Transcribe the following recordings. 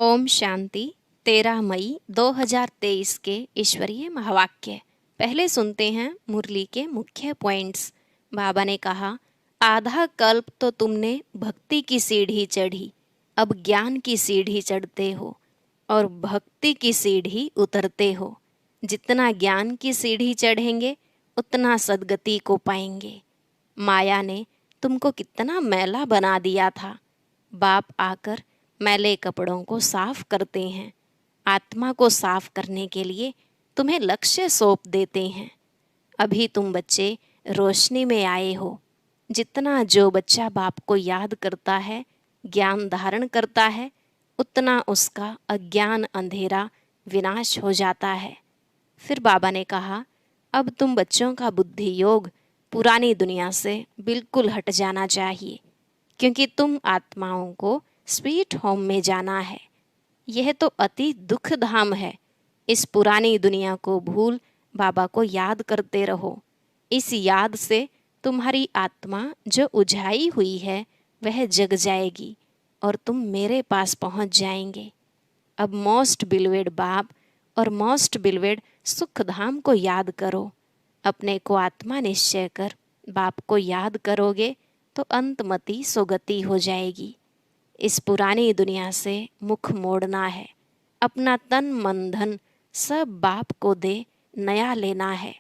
ओम शांति। 13 मई 2023 के ईश्वरीय महावाक्य। पहले सुनते हैं मुरली के मुख्य पॉइंट्स। बाबा ने कहा, आधा कल्प तो तुमने भक्ति की सीढ़ी चढ़ी, अब ज्ञान की सीढ़ी चढ़ते हो और भक्ति की सीढ़ी उतरते हो। जितना ज्ञान की सीढ़ी चढ़ेंगे उतना सद्गति को पाएंगे। माया ने तुमको कितना मैला बना दिया था। बाप आकर मैले कपड़ों को साफ करते हैं। आत्मा को साफ करने के लिए तुम्हें लक्ष्य सौंप देते हैं। अभी तुम बच्चे रोशनी में आए हो। जितना जो बच्चा बाप को याद करता है, ज्ञान धारण करता है, उतना उसका अज्ञान अंधेरा विनाश हो जाता है। फिर बाबा ने कहा, अब तुम बच्चों का बुद्धि योग पुरानी दुनिया से बिल्कुल हट जाना चाहिए, क्योंकि तुम आत्माओं को स्वीट होम में जाना है। यह तो अति दुख धाम है। इस पुरानी दुनिया को भूल बाबा को याद करते रहो। इस याद से तुम्हारी आत्मा जो उझाई हुई है वह जग जाएगी और तुम मेरे पास पहुंच जाएंगे। अब मोस्ट बिलवेड बाप और मोस्ट बिलवेड सुख धाम को याद करो। अपने को आत्मा निश्चय कर बाप को याद करोगे तो अंतमति सुगति हो जाएगी। इस पुरानी दुनिया से मुख मोड़ना है। अपना तन मन धन सब बाप को दे नया लेना है।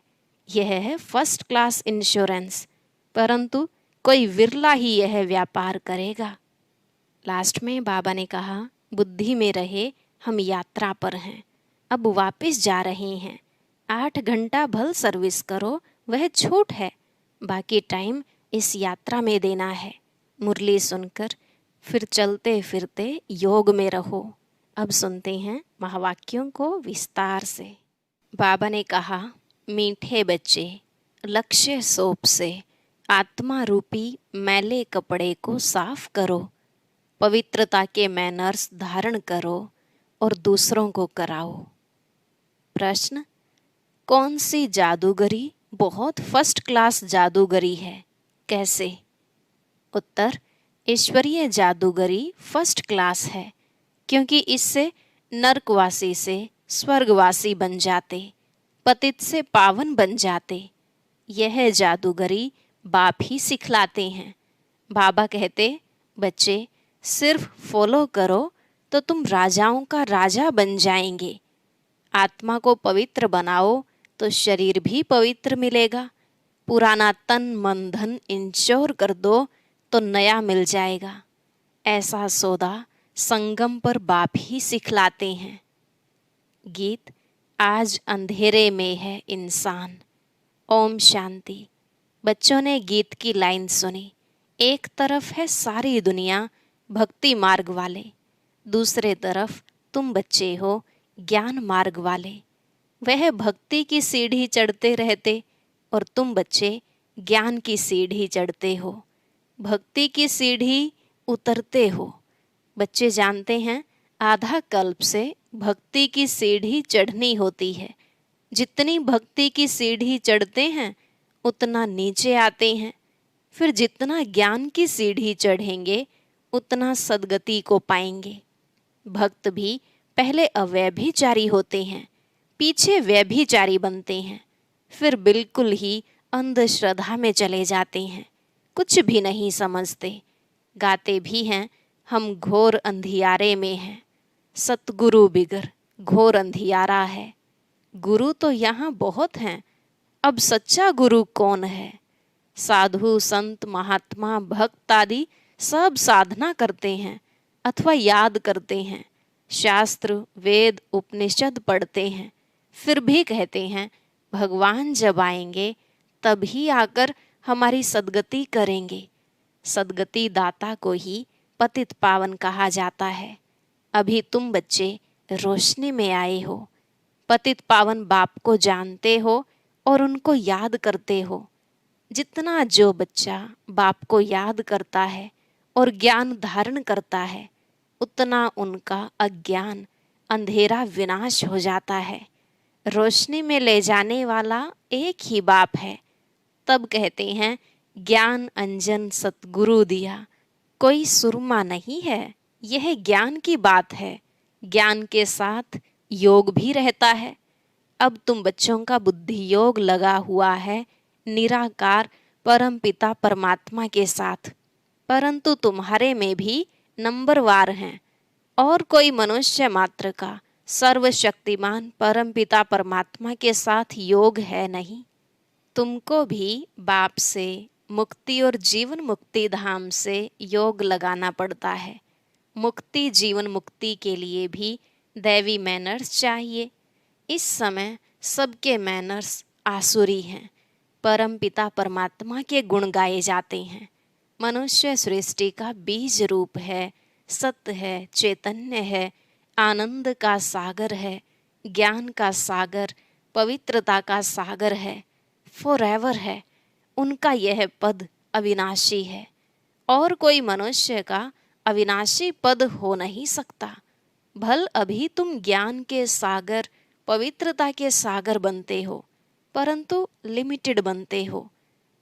यह है फर्स्ट क्लास इंश्योरेंस, परंतु कोई विरला ही यह व्यापार करेगा। लास्ट में बाबा ने कहा, बुद्धि में रहे हम यात्रा पर हैं, अब वापस जा रहे हैं। 8 घंटा भल सर्विस करो, वह छूट है। बाकी टाइम इस यात्रा में देना है। मुरली सुनकर फिर चलते फिरते योग में रहो। अब सुनते हैं महावाक्यों को विस्तार से। बाबा ने कहा, मीठे बच्चे, लक्ष्य सोप से आत्मा रूपी मैले कपड़े को साफ करो। पवित्रता के मैनर्स धारण करो और दूसरों को कराओ। प्रश्न, कौन सी जादूगरी बहुत फर्स्ट क्लास जादूगरी है, कैसे? उत्तर, ईश्वरीय जादूगरी फर्स्ट क्लास है, क्योंकि इससे नरकवासी से स्वर्गवासी बन जाते, पतित से पावन बन जाते। यह जादूगरी बाप ही सिखलाते हैं। बाबा कहते, बच्चे सिर्फ फॉलो करो तो तुम राजाओं का राजा बन जाएंगे। आत्मा को पवित्र बनाओ तो शरीर भी पवित्र मिलेगा। पुराना तन मन धन इंश्योर कर दो तो नया मिल जाएगा। ऐसा सौदा संगम पर बाप ही सिखलाते हैं। गीत, आज अंधेरे में है इंसान। ओम शांति। बच्चों ने गीत की लाइन सुनी। एक तरफ है सारी दुनिया भक्ति मार्ग वाले, दूसरे तरफ तुम बच्चे हो ज्ञान मार्ग वाले। वह भक्ति की सीढ़ी चढ़ते रहते और तुम बच्चे ज्ञान की सीढ़ी चढ़ते हो, भक्ति की सीढ़ी उतरते हो। बच्चे जानते हैं आधा कल्प से भक्ति की सीढ़ी चढ़नी होती है। जितनी भक्ति की सीढ़ी चढ़ते हैं उतना नीचे आते हैं। फिर जितना ज्ञान की सीढ़ी चढ़ेंगे उतना सद्गति को पाएंगे। भक्त भी पहले अव्यभिचारी होते हैं, पीछे व्यभिचारी बनते हैं, फिर बिल्कुल ही अंधश्रद्धा में चले जाते हैं, कुछ भी नहीं समझते। गाते भी हैं, हम घोर अंधियारे में हैं, सतगुरु बिगर घोर अंधियारा है। गुरु तो यहाँ बहुत हैं, अब सच्चा गुरु कौन है? साधु संत महात्मा भक्त आदि सब साधना करते हैं अथवा याद करते हैं, शास्त्र वेद उपनिषद पढ़ते हैं, फिर भी कहते हैं भगवान जब आएंगे तभी आकर हमारी सद्गति करेंगे। सद्गति दाता को ही पतित पावन कहा जाता है। अभी तुम बच्चे रोशनी में आए हो, पतित पावन बाप को जानते हो और उनको याद करते हो। जितना जो बच्चा बाप को याद करता है और ज्ञान धारण करता है, उतना उनका अज्ञान अंधेरा विनाश हो जाता है। रोशनी में ले जाने वाला एक ही बाप है। तब कहते हैं, ज्ञान अंजन सतगुरु दिया, कोई सुरमा नहीं है, यह ज्ञान की बात है। ज्ञान के साथ योग भी रहता है। अब तुम बच्चों का बुद्धि योग लगा हुआ है निराकार परमपिता परमात्मा के साथ, परंतु तुम्हारे में भी नंबरवार हैं और कोई मनुष्य मात्र का सर्वशक्तिमान परमपिता परमात्मा के साथ योग है नहीं। तुमको भी बाप से मुक्ति और जीवन मुक्ति धाम से योग लगाना पड़ता है। मुक्ति जीवन मुक्ति के लिए भी दैवी मैनर्स चाहिए। इस समय सबके मैनर्स आसुरी हैं। परमपिता परमात्मा के गुण गाए जाते हैं। मनुष्य सृष्टि का बीज रूप है, सत्य है, चैतन्य है, आनंद का सागर है, ज्ञान का सागर, पवित्रता का सागर है, फॉरएवर है। उनका यह पद अविनाशी है और कोई मनुष्य का अविनाशी पद हो नहीं सकता। भल अभी तुम ज्ञान के सागर, पवित्रता के सागर बनते हो, परंतु लिमिटेड बनते हो।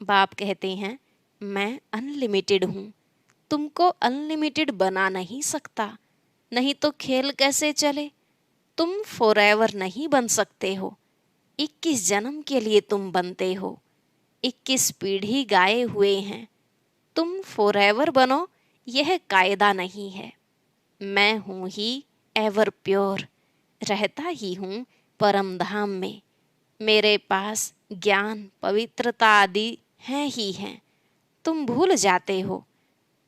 बाप कहते हैं मैं अनलिमिटेड हूँ, तुमको अनलिमिटेड बना नहीं सकता, नहीं तो खेल कैसे चले। तुम फॉरएवर नहीं बन सकते हो। 21 जन्म के लिए तुम बनते हो, 21 पीढ़ी गाए हुए हैं। तुम फॉरएवर बनो, यह कायदा नहीं है। मैं हूँ ही एवर प्योर, रहता ही हूँ परम धाम में। मेरे पास ज्ञान पवित्रता आदि हैं ही हैं। तुम भूल जाते हो।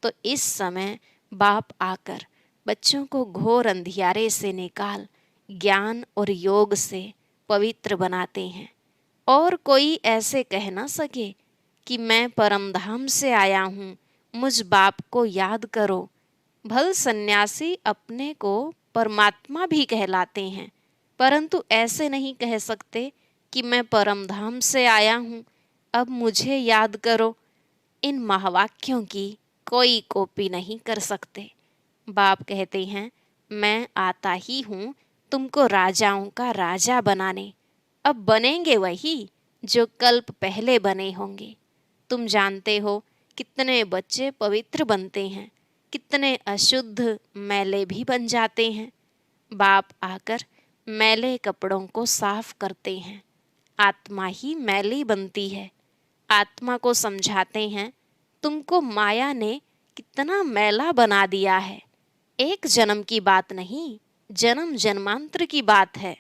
तो इस समय बाप आकर बच्चों को घोर अंधियारे से निकाल ज्ञान और योग से पवित्र बनाते हैं। और कोई ऐसे कह न सके कि मैं परमधाम से आया हूँ, मुझ बाप को याद करो। भल सन्यासी अपने को परमात्मा भी कहलाते हैं, परंतु ऐसे नहीं कह सकते कि मैं परमधाम से आया हूँ, अब मुझे याद करो। इन महावाक्यों की कोई कॉपी नहीं कर सकते। बाप कहते हैं मैं आता ही हूँ तुमको राजाओं का राजा बनाने। अब बनेंगे वही जो कल्प पहले बने होंगे। तुम जानते हो कितने बच्चे पवित्र बनते हैं, कितने अशुद्ध मैले भी बन जाते हैं। बाप आकर मैले कपड़ों को साफ करते हैं। आत्मा ही मैली बनती है। आत्मा को समझाते हैं तुमको माया ने कितना मैला बना दिया है। एक जन्म की बात नहीं, जन्म जन्मांतर की बात है।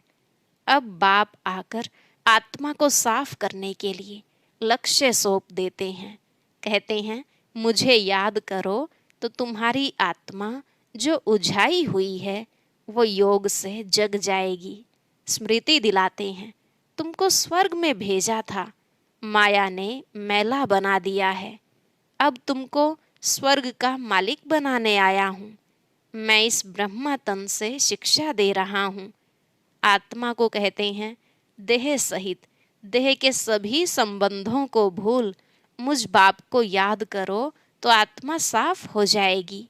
अब बाप आकर आत्मा को साफ करने के लिए लक्ष्य सौंप देते हैं। कहते हैं मुझे याद करो तो तुम्हारी आत्मा जो उझाई हुई है वो योग से जग जाएगी। स्मृति दिलाते हैं तुमको स्वर्ग में भेजा था, माया ने मैला बना दिया है। अब तुमको स्वर्ग का मालिक बनाने आया हूँ। मैं इस ब्रह्मा तन से शिक्षा दे रहा हूँ। आत्मा को कहते हैं देह सहित देह के सभी संबंधों को भूल मुझ बाप को याद करो तो आत्मा साफ हो जाएगी।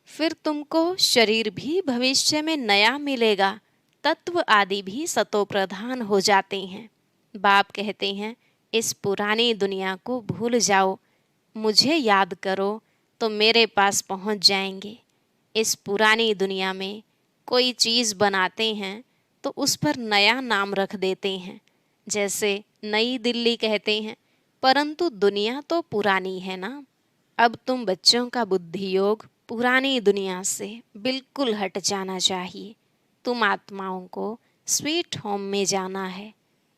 फिर तुमको शरीर भी भविष्य में नया मिलेगा। तत्व आदि भी सतो प्रधान हो जाते हैं। बाप कहते हैं इस पुरानी दुनिया को भूल जाओ, मुझे याद करो तो मेरे पास पहुंच जाएंगे। इस पुरानी दुनिया में कोई चीज़ बनाते हैं तो उस पर नया नाम रख देते हैं, जैसे नई दिल्ली कहते हैं, परंतु दुनिया तो पुरानी है ना। अब तुम बच्चों का बुद्धि योग पुरानी दुनिया से बिल्कुल हट जाना चाहिए। तुम आत्माओं को स्वीट होम में जाना है।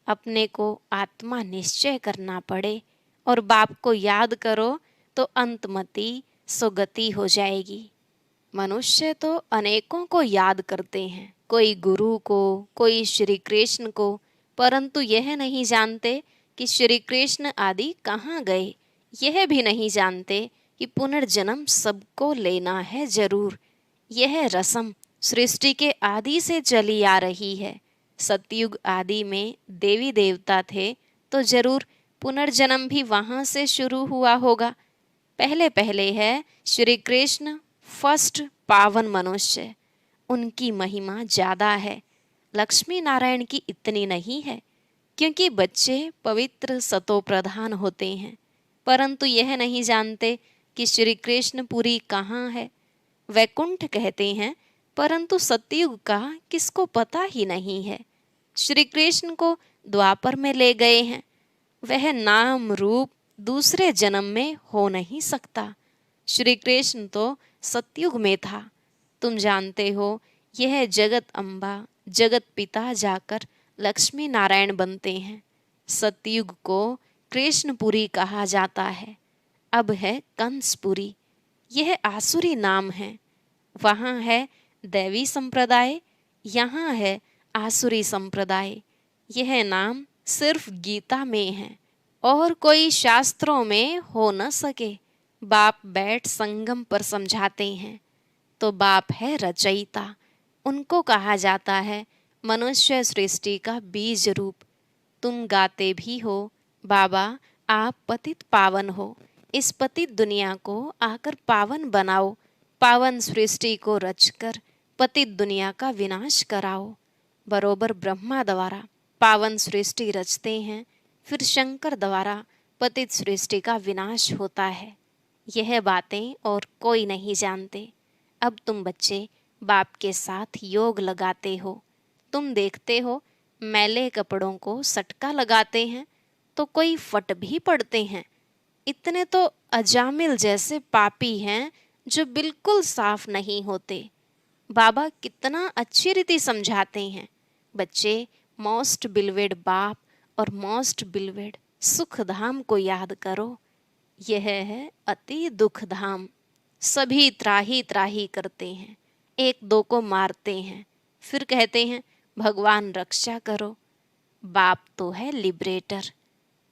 अपने को आत्मा निश्चय करना पड़े और बाप को याद करो तो अंतमति सुगति हो जाएगी। मनुष्य तो अनेकों को याद करते हैं, कोई गुरु को, कोई श्री कृष्ण को, परंतु यह नहीं जानते कि श्री कृष्ण आदि कहाँ गए। यह भी नहीं जानते कि पुनर्जन्म सबको लेना है जरूर। यह रस्म सृष्टि के आदि से चली आ रही है। सतयुग आदि में देवी देवता थे तो जरूर पुनर्जन्म भी वहाँ से शुरू हुआ होगा। पहले पहले है श्री कृष्ण फर्स्ट पावन मनुष्य, उनकी महिमा ज़्यादा है। लक्ष्मी नारायण की इतनी नहीं है, क्योंकि बच्चे पवित्र सतो प्रधान होते हैं, परंतु यह नहीं जानते कि श्री कृष्ण पुरी कहाँ है। वैकुंठ कहते हैं परंतु सतयुग का किसको पता ही नहीं है। श्री कृष्ण को द्वापर में ले गए हैं, वह नाम रूप दूसरे जन्म में हो नहीं सकता। श्री कृष्ण तो सतयुग में था। तुम जानते हो, यह जगत अम्बा जगत पिता जाकर लक्ष्मी नारायण बनते हैं। सतयुग को कृष्णपुरी कहा जाता है, अब है कंसपुरी। यह आसुरी नाम है। वहाँ है दैवी संप्रदाय, यहाँ है आसुरी संप्रदाय। यह नाम सिर्फ गीता में है और कोई शास्त्रों में हो न सके। बाप बैठ संगम पर समझाते हैं, तो बाप है रचयिता। उनको कहा जाता है मनुष्य सृष्टि का बीज रूप। तुम गाते भी हो, बाबा आप पतित पावन हो, इस पतित दुनिया को आकर पावन बनाओ। पावन सृष्टि को रचकर पतित दुनिया का विनाश कराओ। बरोबर ब्रह्मा द्वारा पावन सृष्टि रचते हैं, फिर शंकर द्वारा पतित सृष्टि का विनाश होता है। यह बातें और कोई नहीं जानते। अब तुम बच्चे बाप के साथ योग लगाते हो। तुम देखते हो मैले कपड़ों को सटका लगाते हैं तो कोई फट भी पड़ते हैं। इतने तो अजामिल जैसे पापी हैं जो बिल्कुल साफ नहीं होते। बाबा कितना अच्छी रीति समझाते हैं। बच्चे मोस्ट बिलवेड बाप और मोस्ट बिलवेड सुख धाम को याद करो। यह है अति दुख धाम। सभी त्राही त्राही करते हैं, एक दो को मारते हैं, फिर कहते हैं भगवान रक्षा करो। बाप तो है लिबरेटर।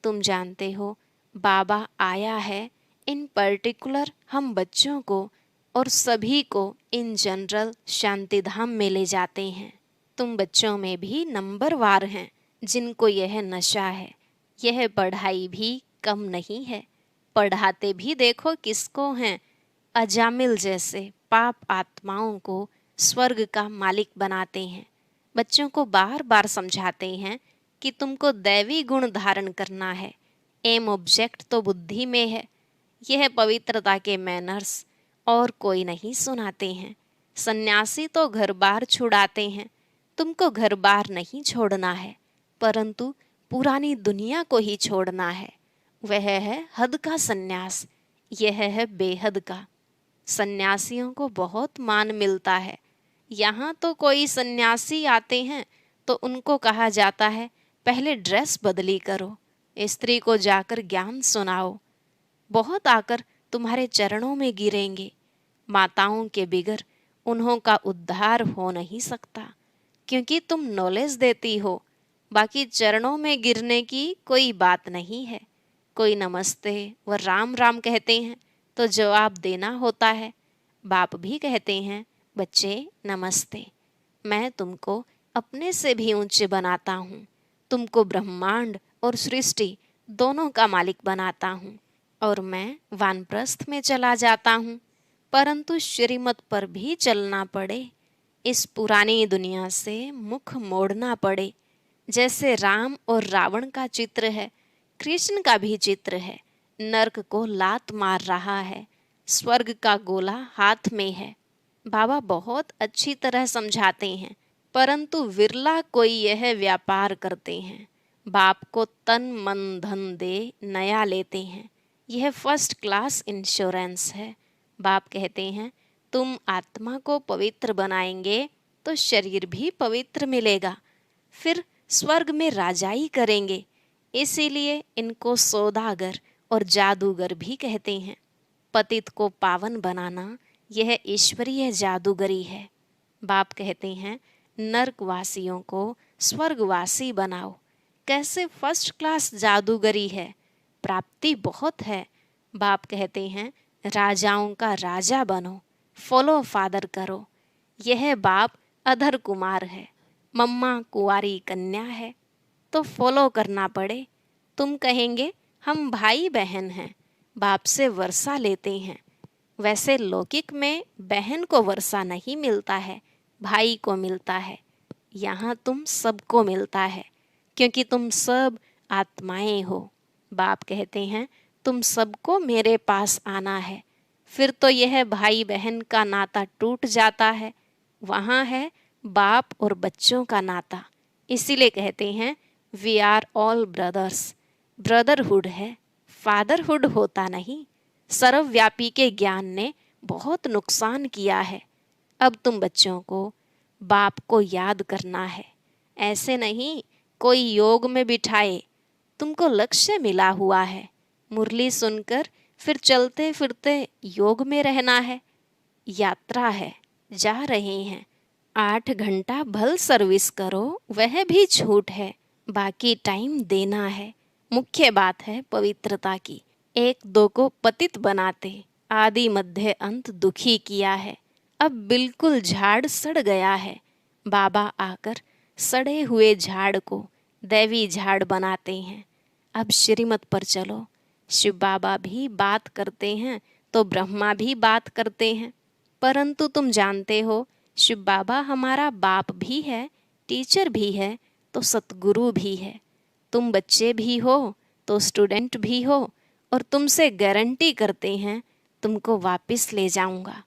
तुम जानते हो बाबा आया है इन पर्टिकुलर हम बच्चों को और सभी को इन जनरल शांति धाम में ले जाते हैं। तुम बच्चों में भी नंबरवार हैं जिनको यह नशा है। यह पढ़ाई भी कम नहीं है। पढ़ाते भी देखो किसको हैं, अजामिल जैसे पाप आत्माओं को स्वर्ग का मालिक बनाते हैं। बच्चों को बार बार समझाते हैं कि तुमको दैवी गुण धारण करना है। एम ऑब्जेक्ट तो बुद्धि में है। यह पवित्रता के मैनर्स और कोई नहीं सुनाते हैं। सन्यासी तो घर बार छुड़ाते हैं, तुमको घर बार नहीं छोड़ना है, परंतु पुरानी दुनिया को ही छोड़ना है। वह है हद का सन्यास, यह है बेहद का। सन्यासियों को बहुत मान मिलता है। यहाँ तो कोई सन्यासी आते हैं तो उनको कहा जाता है पहले ड्रेस बदली करो, स्त्री को जाकर ज्ञान सुनाओ। बहुत आकर तुम्हारे चरणों में गिरेंगे। माताओं के बिगर उन्हों का उद्धार हो नहीं सकता, क्योंकि तुम नॉलेज देती हो। बाकी चरणों में गिरने की कोई बात नहीं है। कोई नमस्ते व राम राम कहते हैं तो जवाब देना होता है। बाप भी कहते हैं बच्चे नमस्ते, मैं तुमको अपने से भी ऊंचे बनाता हूँ। तुमको ब्रह्मांड और सृष्टि दोनों का मालिक बनाता हूँ और मैं वानप्रस्थ में चला जाता हूँ, परंतु श्रीमत पर भी चलना पड़े। इस पुरानी दुनिया से मुख मोड़ना पड़े। जैसे राम और रावण का चित्र है, कृष्ण का भी चित्र है। नर्क को लात मार रहा है, स्वर्ग का गोला हाथ में है। बाबा बहुत अच्छी तरह समझाते हैं, परंतु विरला कोई यह व्यापार करते हैं। बाप को तन मन धन दे नया लेते हैं। यह फर्स्ट क्लास इंश्योरेंस है। बाप कहते हैं तुम आत्मा को पवित्र बनाएंगे तो शरीर भी पवित्र मिलेगा, फिर स्वर्ग में राजाई करेंगे। इसीलिए इनको सौदागर और जादूगर भी कहते हैं। पतित को पावन बनाना यह ईश्वरीय जादूगरी है। बाप कहते हैं नर्कवासियों को स्वर्गवासी बनाओ। कैसे फर्स्ट क्लास जादूगरी है, प्राप्ति बहुत है। बाप कहते हैं राजाओं का राजा बनो, फॉलो फादर करो। यह बाप अधर कुमार है, मम्मा कुंवारी कन्या है, तो फॉलो करना पड़े। तुम कहेंगे हम भाई बहन हैं, बाप से वर्षा लेते हैं। वैसे लौकिक में बहन को वर्षा नहीं मिलता है, भाई को मिलता है। यहाँ तुम सबको मिलता है, क्योंकि तुम सब आत्माएं हो। बाप कहते हैं तुम सबको मेरे पास आना है। फिर तो यह भाई बहन का नाता टूट जाता है। वहाँ है बाप और बच्चों का नाता। इसीलिए कहते हैं we are all brothers. Brotherhood है, फादरहुड होता नहीं। सर्वव्यापी के ज्ञान ने बहुत नुकसान किया है। अब तुम बच्चों को बाप को याद करना है। ऐसे नहीं कोई योग में बिठाए, तुमको लक्ष्य मिला हुआ है। मुरली सुनकर फिर चलते फिरते योग में रहना है। यात्रा है, जा रहे हैं। 8 घंटा भल सर्विस करो, वह भी छूट है। बाकी टाइम देना है। मुख्य बात है पवित्रता की। एक दो को पतित बनाते, आदि मध्य अंत दुखी किया है। अब बिल्कुल झाड़ सड़ गया है। बाबा आकर सड़े हुए झाड़ को दैवी झाड़ बनाते हैं। अब श्रीमत पर चलो। शिव बाबा भी बात करते हैं तो ब्रह्मा भी बात करते हैं। परंतु तुम जानते हो शिव बाबा हमारा बाप भी है, टीचर भी है, तो सतगुरु भी है। तुम बच्चे भी हो तो स्टूडेंट भी हो, और तुमसे गारंटी करते हैं तुमको वापस ले जाऊंगा।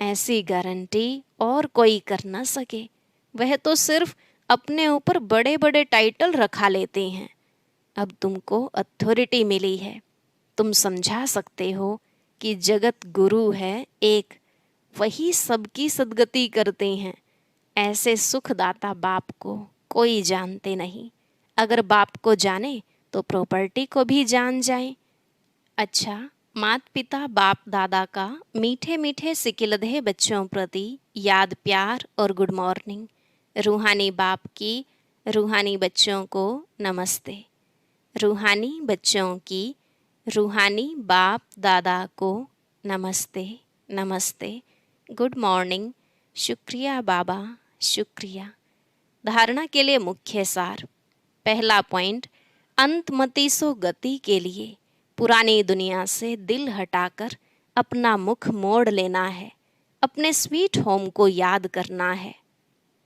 ऐसी गारंटी और कोई कर न सके। वह तो सिर्फ अपने ऊपर बड़े बड़े टाइटल रखा लेते हैं। अब तुमको अथॉरिटी मिली है। तुम समझा सकते हो कि जगत गुरु है एक, वही सबकी सद्गति करते हैं। ऐसे सुखदाता बाप को कोई जानते नहीं। अगर बाप को जाने तो प्रॉपर्टी को भी जान जाए। अच्छा, मात पिता बाप दादा का मीठे मीठे सिकिलधे बच्चों प्रति याद प्यार और गुड मॉर्निंग। रूहानी बाप की रूहानी बच्चों को नमस्ते। रूहानी बच्चों की रूहानी बाप दादा को नमस्ते नमस्ते, गुड मॉर्निंग, शुक्रिया बाबा, शुक्रिया। धारणा के लिए मुख्य सार। पहला पॉइंट, अंतमति सो गति के लिए पुरानी दुनिया से दिल हटाकर अपना मुख मोड़ लेना है। अपने स्वीट होम को याद करना है।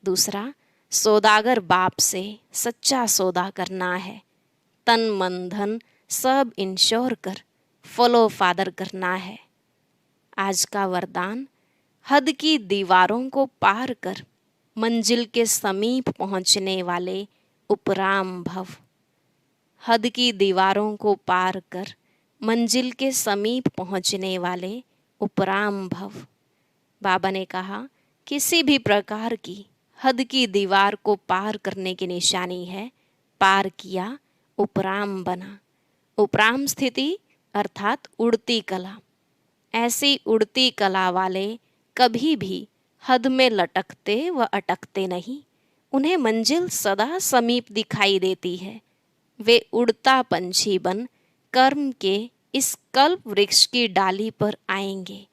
दूसरा, सौदागर बाप से सच्चा सौदा करना है। तन मन धन सब इंश्योर कर फॉलो फादर करना है। आज का वरदान, हद की दीवारों को पार कर मंजिल के समीप पहुंचने वाले उपराम भव। हद की दीवारों को पार कर मंजिल के समीप पहुंचने वाले उपराम भव। बाबा ने कहा किसी भी प्रकार की हद की दीवार को पार करने की निशानी है पार किया, उपराम बना। उपराम स्थिति अर्थात उड़ती कला। ऐसी उड़ती कला वाले कभी भी हद में लटकते व अटकते नहीं। उन्हें मंजिल सदा समीप दिखाई देती है। वे उड़ता पंछी बन कर्म के इस कल्प वृक्ष की डाली पर आएंगे।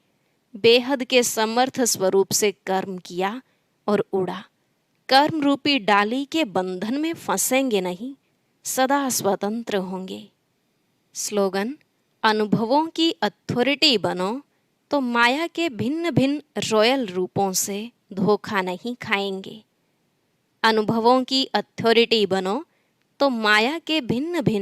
बेहद के समर्थ स्वरूप से कर्म किया और उड़ा। कर्म रूपी डाली के बंधन में फंसेंगे नहीं, सदा स्वतंत्र होंगे। स्लोगन, अनुभवों की अथॉरिटी बनो तो माया के भिन्न भिन्न रॉयल रूपों से धोखा नहीं खाएंगे। अनुभवों की अथॉरिटी बनो तो माया के भिन्न भिन्न